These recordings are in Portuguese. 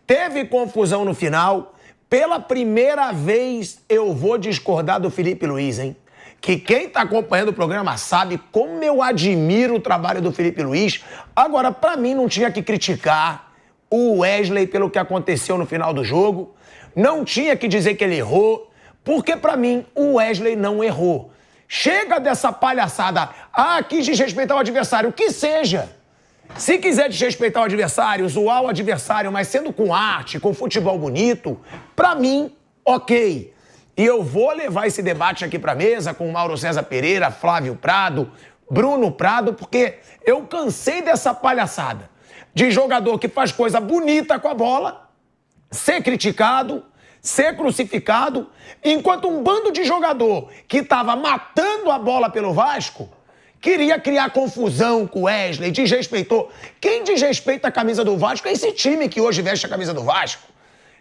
Teve confusão no final. Pela primeira vez eu vou discordar do Felipe Luiz, hein? Que quem tá acompanhando o programa sabe como eu admiro o trabalho do Felipe Luiz. Agora, pra mim, não tinha que criticar o Wesley pelo que aconteceu no final do jogo. Não tinha que dizer que ele errou, porque pra mim o Wesley não errou. Chega dessa palhaçada. Ah, quis desrespeitar o adversário. Que seja. Se quiser desrespeitar o adversário, zoar o adversário, mas sendo com arte, com futebol bonito, pra mim, ok. E eu vou levar esse debate aqui pra mesa com o Mauro César Pereira, Flávio Prado, Bruno Prado, porque eu cansei dessa palhaçada de jogador que faz coisa bonita com a bola, ser criticado, ser crucificado, enquanto um bando de jogador que tava matando a bola pelo Vasco queria criar confusão com o Wesley, desrespeitou. Quem desrespeita a camisa do Vasco é esse time que hoje veste a camisa do Vasco,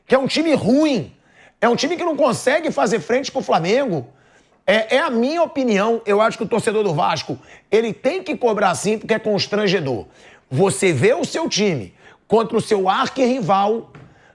que é um time ruim, é um time que não consegue fazer frente com o Flamengo. É a minha opinião. Eu acho que o torcedor do Vasco, ele tem que cobrar sim, porque é constrangedor. Você vê o seu time contra o seu arquirrival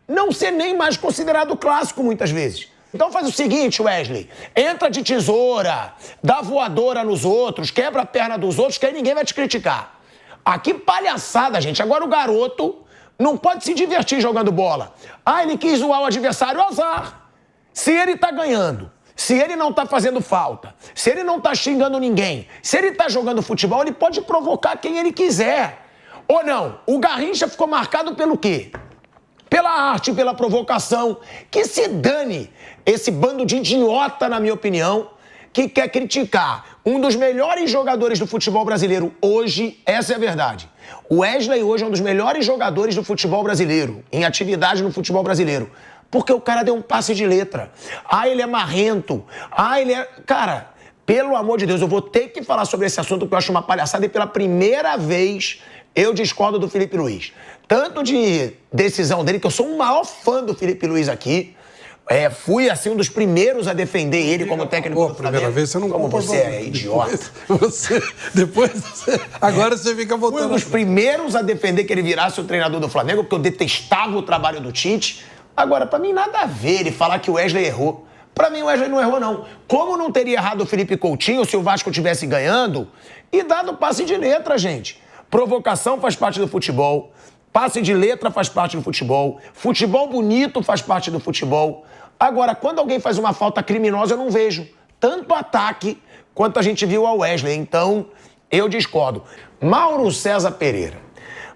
não ser nem mais considerado clássico muitas vezes. Então faz o seguinte, Wesley, entra de tesoura, dá voadora nos outros, quebra a perna dos outros, que aí ninguém vai te criticar. Aqui palhaçada, gente. Agora o garoto não pode se divertir jogando bola. Ah, ele quis zoar o adversário, azar. Se ele tá ganhando, se ele não tá fazendo falta, se ele não tá xingando ninguém, se ele tá jogando futebol, ele pode provocar quem ele quiser. Ou não, o Garrincha ficou marcado pelo quê? Pela arte, pela provocação. Que se dane esse bando de idiota, na minha opinião, que quer criticar um dos melhores jogadores do futebol brasileiro hoje. Essa é a verdade. O Wesley hoje é um dos melhores jogadores do futebol brasileiro, em atividade no futebol brasileiro. Porque o cara deu um passe de letra. Ah, ele é marrento. Ah, ele é... Cara, pelo amor de Deus, eu vou ter que falar sobre esse assunto, porque eu acho uma palhaçada, e pela primeira vez eu discordo do Felipe Luiz. Tanto de decisão dele, que eu sou o maior fã do Felipe Luiz aqui. Fui, assim, um dos primeiros a defender ele como técnico do Flamengo. Primeira vez você não como você é idiota. Agora você fica voltando. Fui um dos primeiros a defender que ele virasse o treinador do Flamengo, porque eu detestava o trabalho do Tite. Agora, pra mim, nada a ver ele falar que o Wesley errou. Pra mim, o Wesley não errou, não. Como não teria errado o Felipe Coutinho se o Vasco estivesse ganhando e dado passe de letra, gente? Provocação faz parte do futebol. Passe de letra faz parte do futebol. Futebol bonito faz parte do futebol. Agora, quando alguém faz uma falta criminosa, eu não vejo tanto ataque quanto a gente viu ao Wesley. Então, eu discordo. Mauro César Pereira,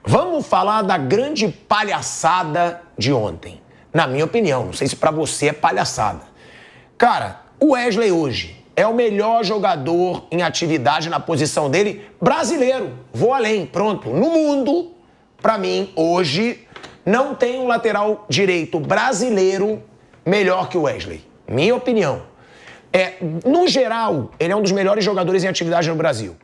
vamos falar da grande palhaçada de ontem. Na minha opinião, não sei se pra você é palhaçada. Cara, o Wesley hoje é o melhor jogador em atividade na posição dele brasileiro. Vou além, pronto. No mundo, pra mim, hoje, não tem um lateral direito brasileiro melhor que o Wesley. Minha opinião. No geral, ele é um dos melhores jogadores em atividade no Brasil.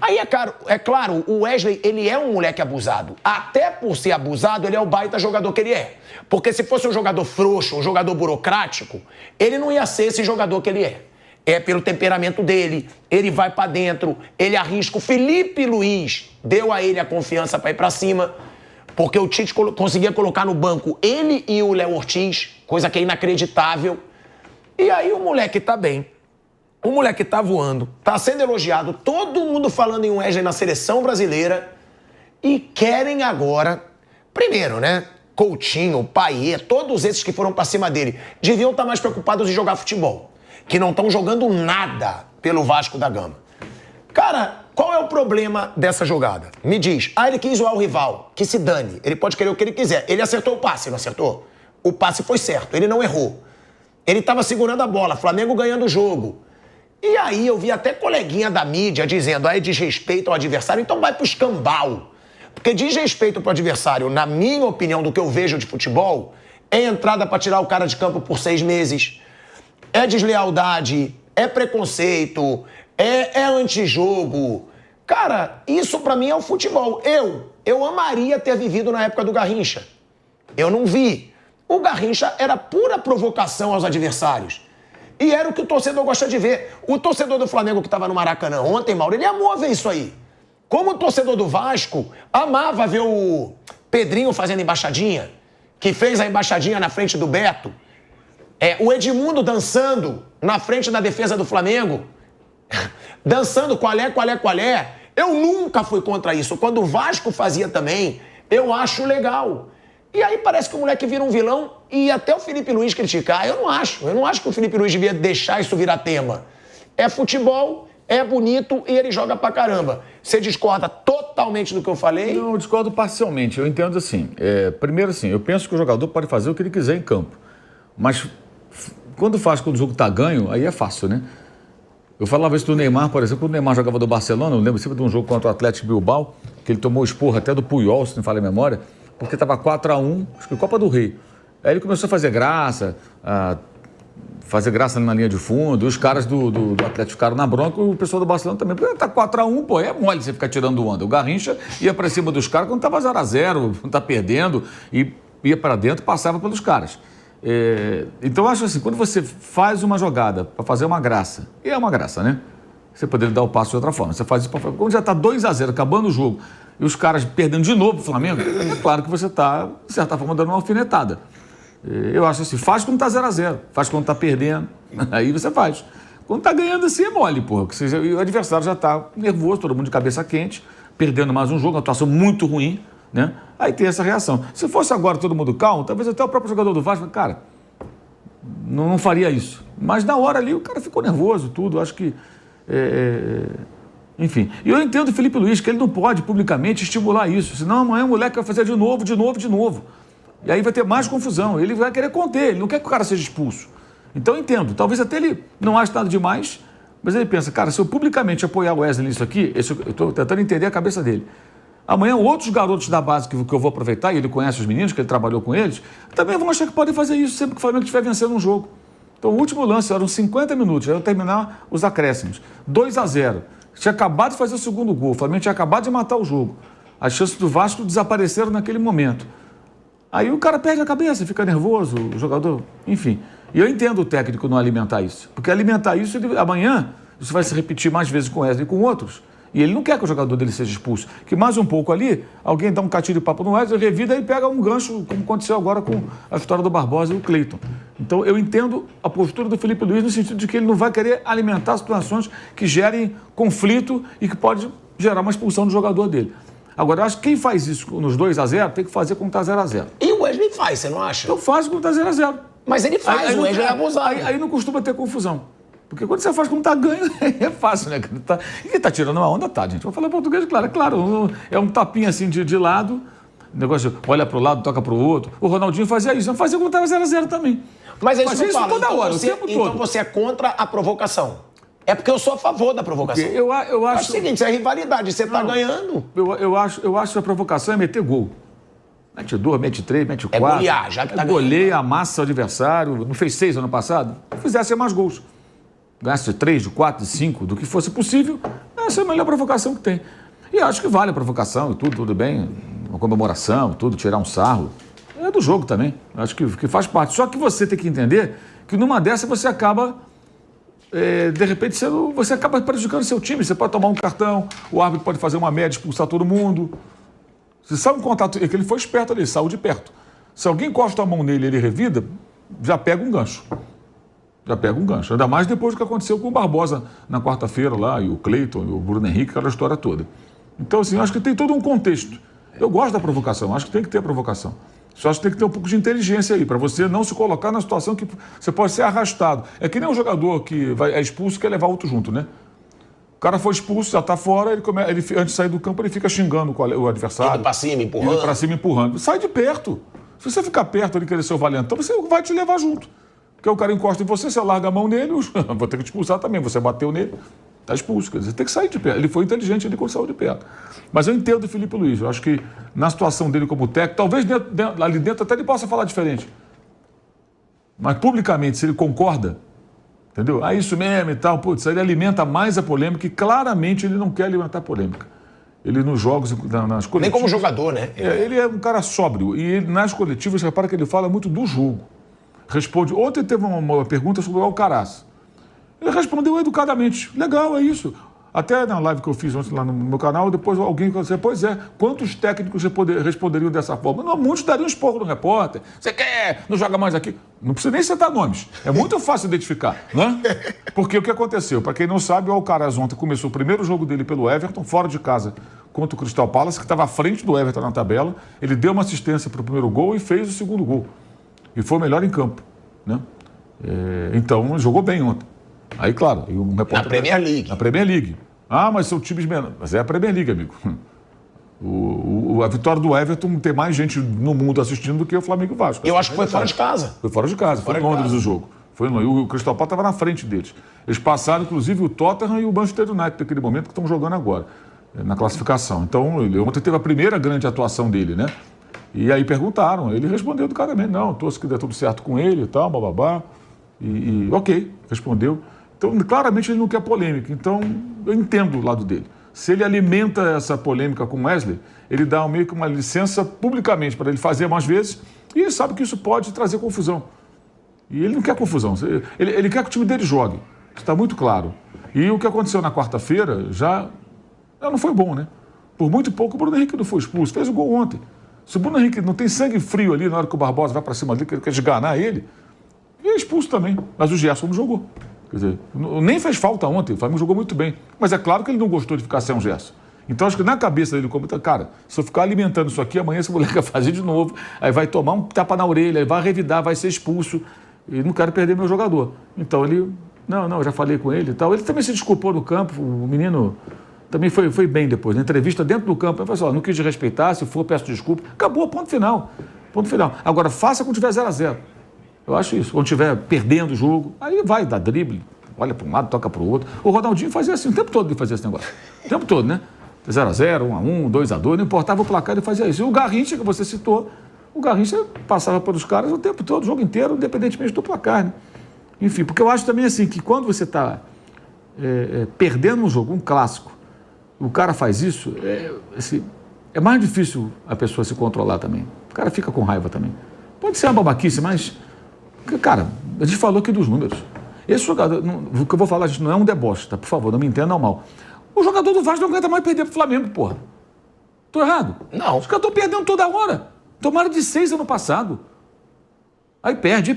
Aí, é claro, o Wesley, ele é um moleque abusado. Até por ser abusado, ele é o baita jogador que ele é. Porque se fosse um jogador frouxo, um jogador burocrático, ele não ia ser esse jogador que ele é. É pelo temperamento dele, ele vai pra dentro, ele arrisca. O Felipe Luiz deu a ele a confiança pra ir pra cima, porque o Tite conseguia colocar no banco ele e o Léo Ortiz, coisa que é inacreditável. E aí o moleque tá bem, o moleque tá voando, tá sendo elogiado, todo mundo falando em Wesley na seleção brasileira, e querem agora, primeiro, né, Coutinho, Payet, todos esses que foram pra cima dele, deviam estar mais preocupados em jogar futebol, que não estão jogando nada pelo Vasco da Gama. Cara, qual é o problema dessa jogada? Me diz. Ah, ele quis zoar o rival. Que se dane. Ele pode querer o que ele quiser. Ele acertou o passe, não acertou? O passe foi certo. Ele não errou. Ele estava segurando a bola. Flamengo ganhando o jogo. E aí eu vi até coleguinha da mídia dizendo, aí desrespeito ao adversário, então vai pro escambau. Porque desrespeito pro adversário, na minha opinião, do que eu vejo de futebol, é entrada pra tirar o cara de campo por 6 meses. É deslealdade, é preconceito, é antijogo. Cara, isso pra mim é o futebol. Eu amaria ter vivido na época do Garrincha. Eu não vi. O Garrincha era pura provocação aos adversários. E era o que o torcedor gosta de ver. O torcedor do Flamengo que estava no Maracanã ontem, Mauro, ele amou ver isso aí. Como o torcedor do Vasco amava ver o Pedrinho fazendo embaixadinha, que fez a embaixadinha na frente do Beto, o Edmundo dançando na frente da defesa do Flamengo, dançando qual é. Eu nunca fui contra isso. Quando o Vasco fazia também, eu acho legal. E aí parece que o moleque vira um vilão e até o Felipe Luiz criticar. Eu não acho que o Felipe Luiz devia deixar isso virar tema. É futebol, é bonito e ele joga pra caramba. Você discorda totalmente do que eu falei? Não, eu discordo parcialmente. Eu entendo assim. Primeiro assim, eu penso que o jogador pode fazer o que ele quiser em campo. Mas quando o jogo tá ganho, aí é fácil, né? Eu falava isso do Neymar, por exemplo, quando o Neymar jogava do Barcelona, eu lembro sempre de um jogo contra o Atlético Bilbao, que ele tomou esporro até do Puyol, se não falha a memória, porque estava 4-1, acho que Copa do Rei. Aí ele começou a fazer graça na linha de fundo, e os caras do Atlético ficaram na bronca, e o pessoal do Barcelona também. Porque tá 4-1, pô, é mole você ficar tirando onda. O Garrincha ia para cima dos caras quando tava 0-0, não tá perdendo, e ia para dentro, passava pelos caras. Então eu acho assim, quando você faz uma jogada para fazer uma graça, e é uma graça, né? Você poderia dar o passo de outra forma. Você faz isso para... Quando já está 2-0, acabando o jogo, e os caras perdendo de novo o Flamengo, é claro que você está, de certa forma, dando uma alfinetada. Eu acho assim, faz quando está 0-0, faz quando está perdendo, aí você faz. Quando está ganhando assim é mole, porra, porque o adversário já está nervoso, todo mundo de cabeça quente, perdendo mais um jogo, uma atuação muito ruim, né? Aí tem essa reação. Se fosse agora todo mundo calmo, talvez até o próprio jogador do Vasco, cara, não faria isso. Mas na hora ali o cara ficou nervoso, tudo, acho que... Enfim, e eu entendo o Felipe Luiz, que ele não pode publicamente estimular isso, senão amanhã o moleque vai fazer de novo. E aí vai ter mais confusão, ele vai querer conter, ele não quer que o cara seja expulso. Então eu entendo, talvez até ele não ache nada demais, mas ele pensa, cara, se eu publicamente apoiar o Wesley nisso aqui, eu estou tentando entender a cabeça dele. Amanhã outros garotos da base que eu vou aproveitar, e ele conhece os meninos, que ele trabalhou com eles, também vão achar que podem fazer isso sempre que o Flamengo estiver vencendo um jogo. Então o último lance eram 50 minutos, já iam terminar os acréscimos. 2-0. Tinha acabado de fazer o segundo gol, o Flamengo tinha acabado de matar o jogo. As chances do Vasco desapareceram naquele momento. Aí o cara perde a cabeça, fica nervoso, o jogador, enfim. E eu entendo o técnico não alimentar isso, porque alimentar isso, amanhã, isso vai se repetir mais vezes com o Wesley e com outros. E ele não quer que o jogador dele seja expulso. Que mais um pouco ali, alguém dá um catilho de papo no Wesley, revida e pega um gancho, como aconteceu agora com a história do Barbosa e o Cleiton. Então eu entendo a postura do Felipe Luiz no sentido de que ele não vai querer alimentar situações que gerem conflito e que pode gerar uma expulsão do jogador dele. Agora, eu acho que quem faz isso nos 2-0 tem que fazer quando tá 0-0. E o Wesley faz, você não acha? Então faz quando tá 0-0. Mas ele faz, o Wesley é abusado. Aí não costuma ter confusão. Porque quando você faz quando tá ganho, é fácil, né? E quem tá tirando uma onda, tá, gente. Vou falar português, claro. É um tapinha assim de lado, negócio olha pro lado, toca pro outro. O Ronaldinho fazia isso, não fazia quando tava 0-0 também. Mas é isso que eu falo. Toda hora, o tempo todo. Então você é contra a provocação. É porque eu sou a favor da provocação. Eu acho o seguinte, é rivalidade, você tá ganhando. Eu acho que a provocação é meter gol. Mete 2, mete 3, mete 4. É golear, já que tá ganhando. Goleia, amassa o adversário. Não fez 6 ano passado? Fizesse mais gols. Ganhasse de 3, de 4, de 5, do que fosse possível. Essa é a melhor provocação que tem. E acho que vale a provocação e tudo bem. Uma comemoração, tudo, tirar um sarro. É do jogo também. Acho que faz parte. Só que você tem que entender que numa dessa você acaba... de repente você acaba prejudicando seu time. Você pode tomar um cartão, o árbitro pode fazer uma média, expulsar todo mundo. Você sabe um contato, é que ele foi esperto ali, saiu de perto. Se alguém encosta a mão nele e ele revida, já pega um gancho. Ainda mais depois do que aconteceu com o Barbosa na quarta-feira lá, e o Cleiton, e o Bruno Henrique, aquela história toda. Então, assim, eu acho que tem todo um contexto. Eu gosto da provocação, acho que tem que ter provocação. Só acho que tem que ter um pouco de inteligência aí, para você não se colocar na situação que você pode ser arrastado. É que nem um jogador que é expulso e quer levar outro junto, né? O cara foi expulso, já está fora, ele antes de sair do campo, ele fica xingando o adversário. Indo para cima, empurrando. Sai de perto. Se você ficar perto ali e querer ser o valentão, você vai te levar junto. Porque o cara encosta em você, você larga a mão nele, vou ter que te expulsar também. Você bateu nele, está expulso. Quer dizer, tem que sair de perto. Ele foi inteligente ali quando saiu de perto. Mas eu entendo o Felipe Luiz. Eu acho que na situação dele como técnico, talvez ali dentro até ele possa falar diferente. Mas publicamente, se ele concorda, entendeu? Ah, isso mesmo e tal, putz, ele alimenta mais a polêmica e claramente ele não quer alimentar polêmica. Ele nos jogos, nas coletivas... Nem como jogador, né? Ele é um cara sóbrio. E ele, nas coletivas, repara que ele fala muito do jogo. Responde. Ontem teve uma pergunta sobre o Alcaraz. Ele respondeu educadamente. Legal, é isso. Até na live que eu fiz ontem lá no meu canal, depois alguém falou assim, pois é, quantos técnicos responderiam dessa forma? Não, muitos dariam um esporro no repórter. Você quer? Não joga mais aqui. Não precisa nem citar nomes. É muito fácil identificar, né? Porque o que aconteceu? Para quem não sabe, o Alcaraz ontem começou o primeiro jogo dele pelo Everton, fora de casa, contra o Crystal Palace, que estava à frente do Everton na tabela. Ele deu uma assistência para o primeiro gol e fez o segundo gol. E foi o melhor em campo, né? Então, jogou bem ontem. Aí, claro, um repórter... Na Premier League. Na Premier League. Ah, mas são times menores. Mas é a Premier League, amigo. A vitória do Everton tem mais gente no mundo assistindo do que o Flamengo e o Vasco. Eu acho que foi fora de casa. Foi fora de casa. Foi em Londres o jogo. Foi em Londres. O Crystal Palace estava na frente deles. Eles passaram, inclusive, o Tottenham e o Manchester United naquele momento que estão jogando agora, na classificação. Então, ontem teve a primeira grande atuação dele, né? E aí perguntaram. Ele respondeu educadamente. Não, torço que dê tudo certo com ele e tal, bababá. E ok, respondeu. Então, claramente, ele não quer polêmica. Então, eu entendo o lado dele. Se ele alimenta essa polêmica com Wesley, ele dá meio que uma licença publicamente para ele fazer mais vezes e ele sabe que isso pode trazer confusão. E ele não quer confusão. Ele quer que o time dele jogue. Está muito claro. E o que aconteceu na quarta-feira já não foi bom, né? Por muito pouco, o Bruno Henrique não foi expulso. Fez o gol ontem. Se o Bruno Henrique não tem sangue frio ali na hora que o Barbosa vai para cima ali, quer esganar ele, ele é expulso também. Mas o Gerson não jogou. Quer dizer, nem fez falta ontem, o Flamengo jogou muito bem. Mas é claro que ele não gostou de ficar sem um Gerson. Então acho que na cabeça dele, cara, se eu ficar alimentando isso aqui, amanhã esse moleque vai fazer de novo, aí vai tomar um tapa na orelha, vai revidar, vai ser expulso, e não quero perder meu jogador. Então ele, não, já falei com ele e tal. Ele também se desculpou no campo, o menino também foi bem depois. Na entrevista dentro do campo, ele falou assim, não quis respeitar, se for, peço desculpa. Acabou, ponto final. Ponto final. Agora, faça quando tiver 0-0. Eu acho isso. Quando estiver perdendo o jogo, aí vai dar drible, olha para um lado, toca para o outro. O Ronaldinho fazia assim, o tempo todo ele fazia esse negócio. O tempo todo, né? 0-0, 1-1, 2-2, não importava o placar, ele fazia isso. E o Garrincha, que você citou, o Garrincha passava pelos caras o tempo todo, o jogo inteiro, independentemente do placar, né? Enfim, porque eu acho também assim, que quando você está perdendo um jogo, um clássico, o cara faz isso, é mais difícil a pessoa se controlar também. O cara fica com raiva também. Pode ser uma babaquice, mas... Cara, a gente falou aqui dos números. Esse jogador, o que eu vou falar, gente, não é um deboche, tá? Por favor, não me entendam mal. O jogador do Vasco não aguenta mais perder pro Flamengo, porra. Tô errado? Não. Os caras estão perdendo toda hora. Tomaram de 6 ano passado. Aí perde.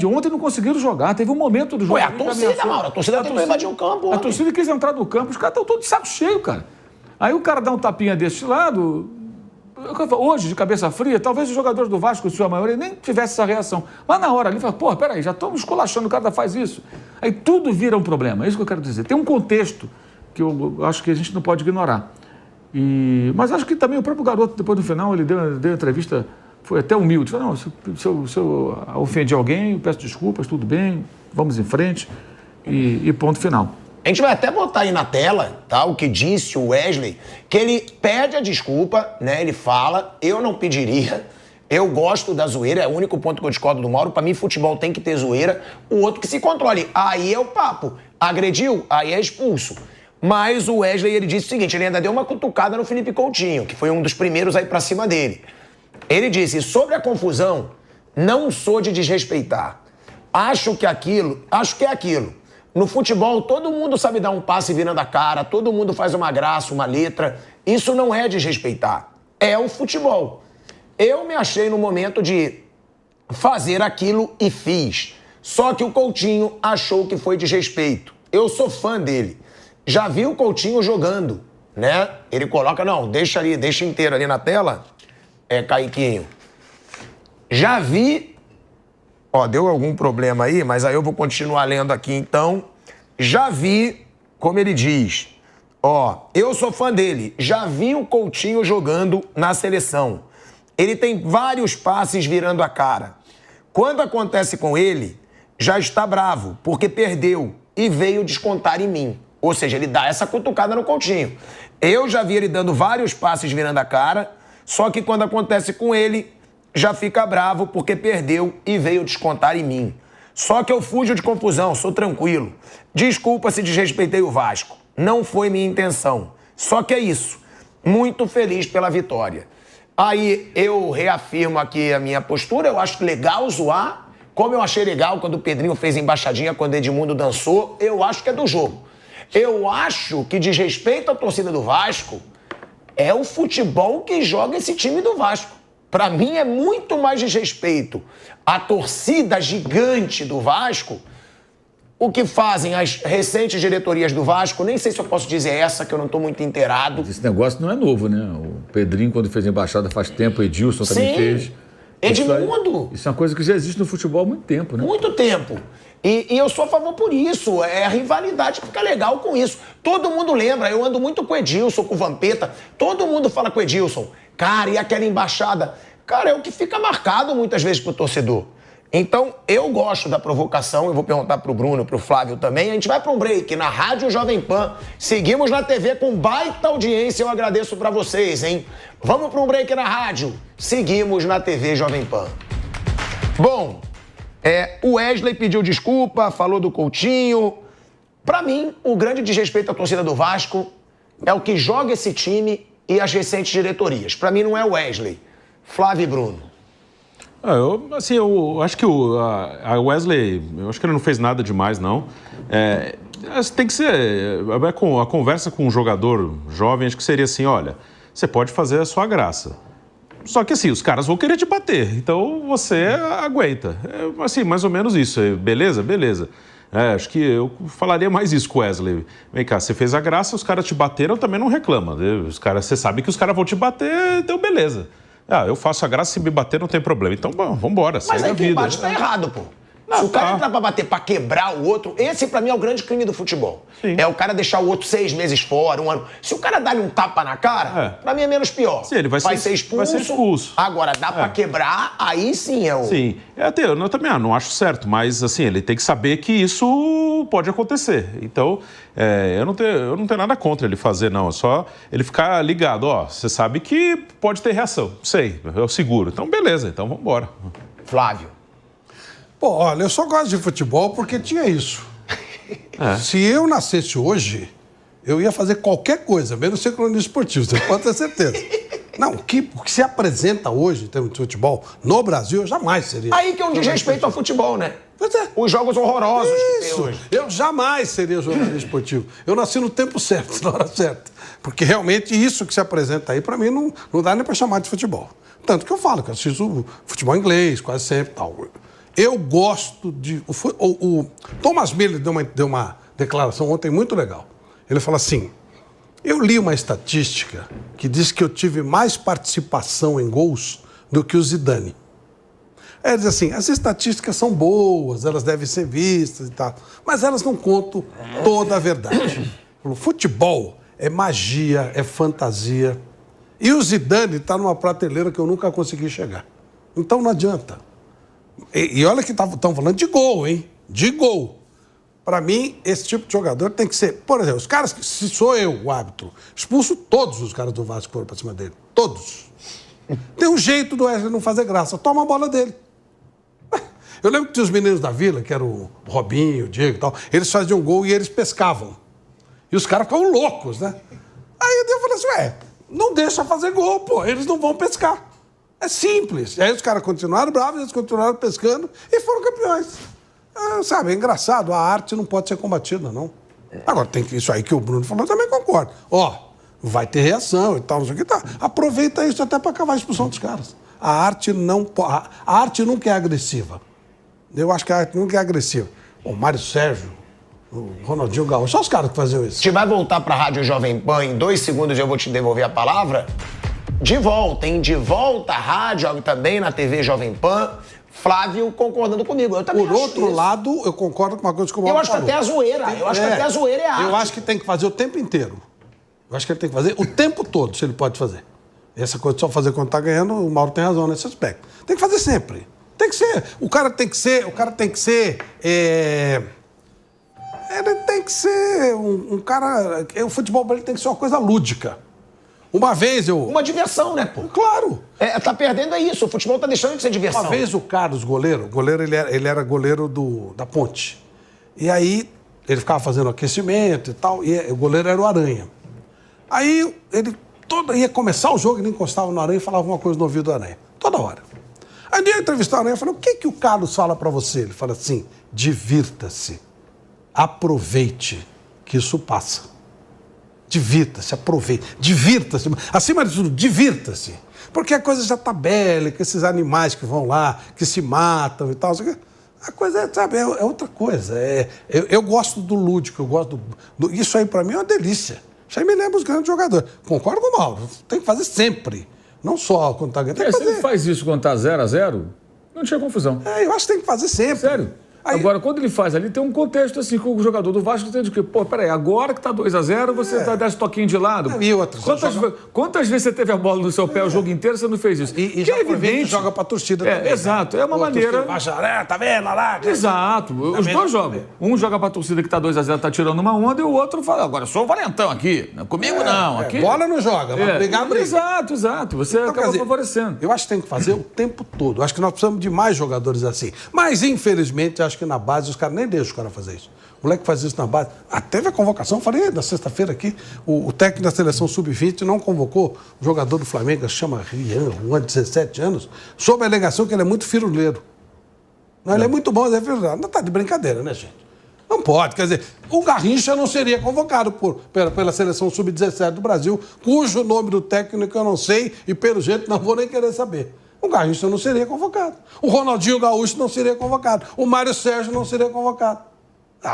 Ontem não conseguiram jogar. Teve um momento do jogo. Ué, a torcida, Mauro. A torcida tentou invadir o campo. A torcida quis entrar no campo. Os caras estão todos de saco cheio, cara. Aí o cara dá um tapinha deste lado. Hoje, de cabeça fria, talvez os jogadores do Vasco, em sua maioria, nem tivesse essa reação. Mas na hora ali, fala, pô, peraí, já estamos esculachando, o cara faz isso. Aí tudo vira um problema. É isso que eu quero dizer. Tem um contexto que eu acho que a gente não pode ignorar. Mas acho que também o próprio garoto, depois do final, ele deu entrevista, foi até humilde. Falou, não, se eu ofendi alguém, eu peço desculpas, tudo bem, vamos em frente e ponto final. A gente vai até botar aí na tela, tá, o que disse o Wesley, que ele pede a desculpa, né, ele fala, eu não pediria, eu gosto da zoeira, é o único ponto que eu discordo do Mauro, pra mim futebol tem que ter zoeira, o outro que se controle, aí é o papo, agrediu, aí é expulso. Mas o Wesley, ele disse o seguinte, ele ainda deu uma cutucada no Felipe Coutinho, que foi um dos primeiros aí pra cima dele. Ele disse, sobre a confusão, não sou de desrespeitar, acho que é aquilo. No futebol, todo mundo sabe dar um passe virando a cara, todo mundo faz uma graça, uma letra. Isso não é desrespeitar. É o futebol. Eu me achei no momento de fazer aquilo e fiz. Só que o Coutinho achou que foi desrespeito. Eu sou fã dele. Já vi o Coutinho jogando, né? Ele coloca, não, deixa inteiro ali na tela. Caiquinho. Já vi... Ó, deu algum problema aí, mas aí eu vou continuar lendo aqui, então. Já vi, como ele diz, ó, eu sou fã dele, já vi o Coutinho jogando na seleção. Ele tem vários passes virando a cara. Quando acontece com ele, já está bravo, porque perdeu e veio descontar em mim. Ou seja, ele dá essa cutucada no Coutinho. Eu já vi ele dando vários passes virando a cara, só que quando acontece com ele... já fica bravo porque perdeu e veio descontar em mim. Só que eu fujo de confusão, sou tranquilo. Desculpa se desrespeitei o Vasco. Não foi minha intenção. Só que é isso. Muito feliz pela vitória. Aí eu reafirmo aqui a minha postura. Eu acho legal zoar. Como eu achei legal quando o Pedrinho fez embaixadinha, quando o Edmundo dançou. Eu acho que é do jogo. Eu acho que diz respeito à torcida do Vasco, é o futebol que joga esse time do Vasco. Para mim é muito mais desrespeito à torcida gigante do Vasco, o que fazem as recentes diretorias do Vasco, nem sei se eu posso dizer essa, que eu não estou muito inteirado. Esse negócio não é novo, né? O Pedrinho, quando fez a embaixada faz tempo, o Edilson também fez. Edmundo. Isso é uma coisa que já existe no futebol há muito tempo, né? Muito tempo. E eu sou a favor por isso. É a rivalidade que fica legal com isso. Todo mundo lembra, eu ando muito com o Edilson, com o Vampeta. Todo mundo fala com o Edilson. Cara, e aquela embaixada? Cara, é o que fica marcado muitas vezes pro torcedor. Então, eu gosto da provocação, eu vou perguntar pro Bruno, pro Flávio também. A gente vai para um break na Rádio Jovem Pan. Seguimos na TV com baita audiência, eu agradeço para vocês, hein? Vamos para um break na rádio. Seguimos na TV Jovem Pan. Bom, o Wesley pediu desculpa, falou do Coutinho. Para mim, o grande desrespeito à torcida do Vasco é o que joga esse time e as recentes diretorias. Para mim, não é o Wesley. Flávio e Bruno. Eu acho que a Wesley, eu acho que ele não fez nada demais, não. Tem que ser, a conversa com um jogador jovem, acho que seria assim, olha, você pode fazer a sua graça. Só que assim, os caras vão querer te bater, então você aguenta. Assim, mais ou menos isso, beleza? Beleza. Acho que eu falaria mais isso com o Wesley. Vem cá, você fez a graça, os caras te bateram, também não reclama. Você sabe que os caras vão te bater, então beleza. Eu faço a graça, se me bater não tem problema. Então, vamos embora, segue a vida. Mas aí quem bate tá errado, pô. Se o cara entrar pra bater, pra quebrar o outro, esse pra mim é o grande crime do futebol. Sim. É o cara deixar o outro 6 meses fora, 1 ano. Se o cara dá-lhe um tapa na cara, pra mim é menos pior. Sim, ele vai ser expulso. Agora, dá pra quebrar, aí sim é o... Sim, eu também não acho certo, mas assim, ele tem que saber que isso pode acontecer. Então, eu não tenho nada contra ele fazer, não. É só ele ficar ligado, você sabe que pode ter reação. Sei, eu seguro. Então, beleza, então vamos embora. Flávio. Pô, olha, eu só gosto de futebol porque tinha isso. Se eu nascesse hoje, eu ia fazer qualquer coisa, menos ser cronista esportivo, você pode ter certeza. Não, o que se apresenta hoje em termos de futebol no Brasil, eu jamais seria. Aí que é um desrespeito ao futebol, né? Pois é. Os jogos horrorosos que tem hoje. Eu jamais seria jornalista esportivo. Eu nasci no tempo certo, na hora certa. Porque realmente isso que se apresenta aí, pra mim, não dá nem pra chamar de futebol. Tanto que eu falo que eu assisto futebol inglês, quase sempre e tal. Eu gosto de... O Thomas Miller deu uma declaração ontem muito legal. Ele falou assim, eu li uma estatística que diz que eu tive mais participação em gols do que o Zidane. Ele diz assim, as estatísticas são boas, elas devem ser vistas e tal, mas elas não contam toda a verdade. O futebol é magia, é fantasia. E o Zidane está numa prateleira que eu nunca consegui chegar. Então não adianta. E olha que estão falando de gol, hein? De gol. Para mim, esse tipo de jogador tem que ser... Por exemplo, os caras, se sou eu o árbitro, expulso todos os caras do Vasco que foram para cima dele. Todos. Tem um jeito do Wesley não fazer graça. Toma a bola dele. Eu lembro que tinha os meninos da Vila, que eram o Robinho, o Diego e tal, eles faziam gol e eles pescavam. E os caras ficavam loucos, né? Aí eu falei assim, não deixa fazer gol, pô, eles não vão pescar. É simples. E aí os caras continuaram bravos, eles continuaram pescando e foram campeões. Sabe, é engraçado, a arte não pode ser combatida, não. Agora, tem que isso aí que o Bruno falou, eu também concordo. Vai ter reação e tal, não sei o que, tá. Aproveita isso até para acabar a expulsão dos caras. A arte nunca é agressiva. Eu acho que a arte nunca é agressiva. O Mário Sérgio, o Ronaldinho Gaúcho, só os caras que faziam isso. A gente vai voltar para a Rádio Jovem Pan, em 2 segundos eu vou te devolver a palavra. De volta, hein? De volta à rádio, também na TV Jovem Pan. Flávio concordando comigo. Eu também Por outro lado, eu concordo com uma coisa que o Mauro falou. Eu acho que até a zoeira. Eu acho que até a zoeira é arte. Eu acho que tem que fazer o tempo inteiro. Eu acho que ele tem que fazer o tempo todo, se ele pode fazer. Essa coisa de só fazer quando tá ganhando, o Mauro tem razão nesse aspecto. Tem que fazer sempre. Tem que ser. O cara tem que ser... Ele tem que ser um cara... O futebol ele tem que ser uma coisa lúdica. Uma vez eu... Uma diversão, né, pô? Claro. Tá perdendo é isso. O futebol tá deixando de ser diversão. Uma vez o Carlos, goleiro ele era goleiro da Ponte. E aí ele ficava fazendo aquecimento e tal, e o goleiro era o Aranha. Aí ele ia começar o jogo, ele encostava no Aranha e falava uma coisa no ouvido do Aranha. Toda hora. Aí eu entrevistei o Aranha e falei, o que o Carlos fala pra você? Ele fala assim, divirta-se, aproveite. que isso passa. Divirta-se, aproveite, divirta-se. Acima de tudo, divirta-se. Porque a coisa já está bélica, esses animais que vão lá, que se matam e tal. A coisa, sabe, é outra coisa. Eu gosto do lúdico, eu gosto isso aí para mim é uma delícia. Isso aí me lembra os grandes jogadores. Concordo com o Mauro, tem que fazer sempre. Não só quando está ganhando. Se ele faz isso quando está 0-0, não tinha confusão. Eu acho que tem que fazer sempre. Sério. Aí, agora, quando ele faz ali, tem um contexto assim, que o jogador do Vasco tem de que, pô, peraí, agora que tá 2-0, você dá esse toquinho de lado. E outro, quantas vezes você teve a bola no seu pé o jogo inteiro e você não fez isso? E já é evidente, joga pra torcida também. Exato, é uma maneira... Tá vendo lá? Exato, os dois jogam. Um joga pra torcida que tá 2-0, tá tirando uma onda, e o outro fala, agora eu sou o valentão aqui, comigo não. Aqui... Bola não joga, mas brigar, briga. Exato, você então, acaba favorecendo. Eu acho que tem que fazer o tempo todo. Eu acho que nós precisamos de mais jogadores assim. Mas, infelizmente, acho que na base os caras nem deixam o cara fazer isso. O moleque faz isso na base. Teve a convocação, falei na sexta-feira aqui, o técnico da seleção sub-20 não convocou o jogador do Flamengo, que se chama Rian, um de 17 anos, sob a alegação que ele é muito firuleiro. Não, ele é muito bom, mas é firuleiro. Não tá de brincadeira, né, gente? Não pode. Quer dizer, o Garrincha não seria convocado pela seleção sub-17 do Brasil, cujo nome do técnico eu não sei e, pelo jeito, não vou nem querer saber. O Garrincha não seria convocado. O Ronaldinho Gaúcho não seria convocado. O Mário Sérgio não seria convocado.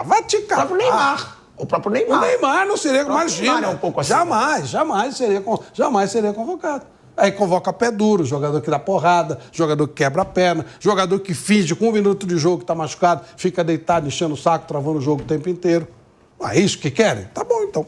Vai te cagar. O próprio Neymar. O Neymar não seria convocado. Imagina. É um pouco assim. Jamais seria convocado. Aí convoca pé duro, jogador que dá porrada, jogador que quebra a perna, jogador que finge com 1 minuto de jogo que está machucado, fica deitado, enchendo o saco, travando o jogo o tempo inteiro. É isso que querem? Tá bom, então.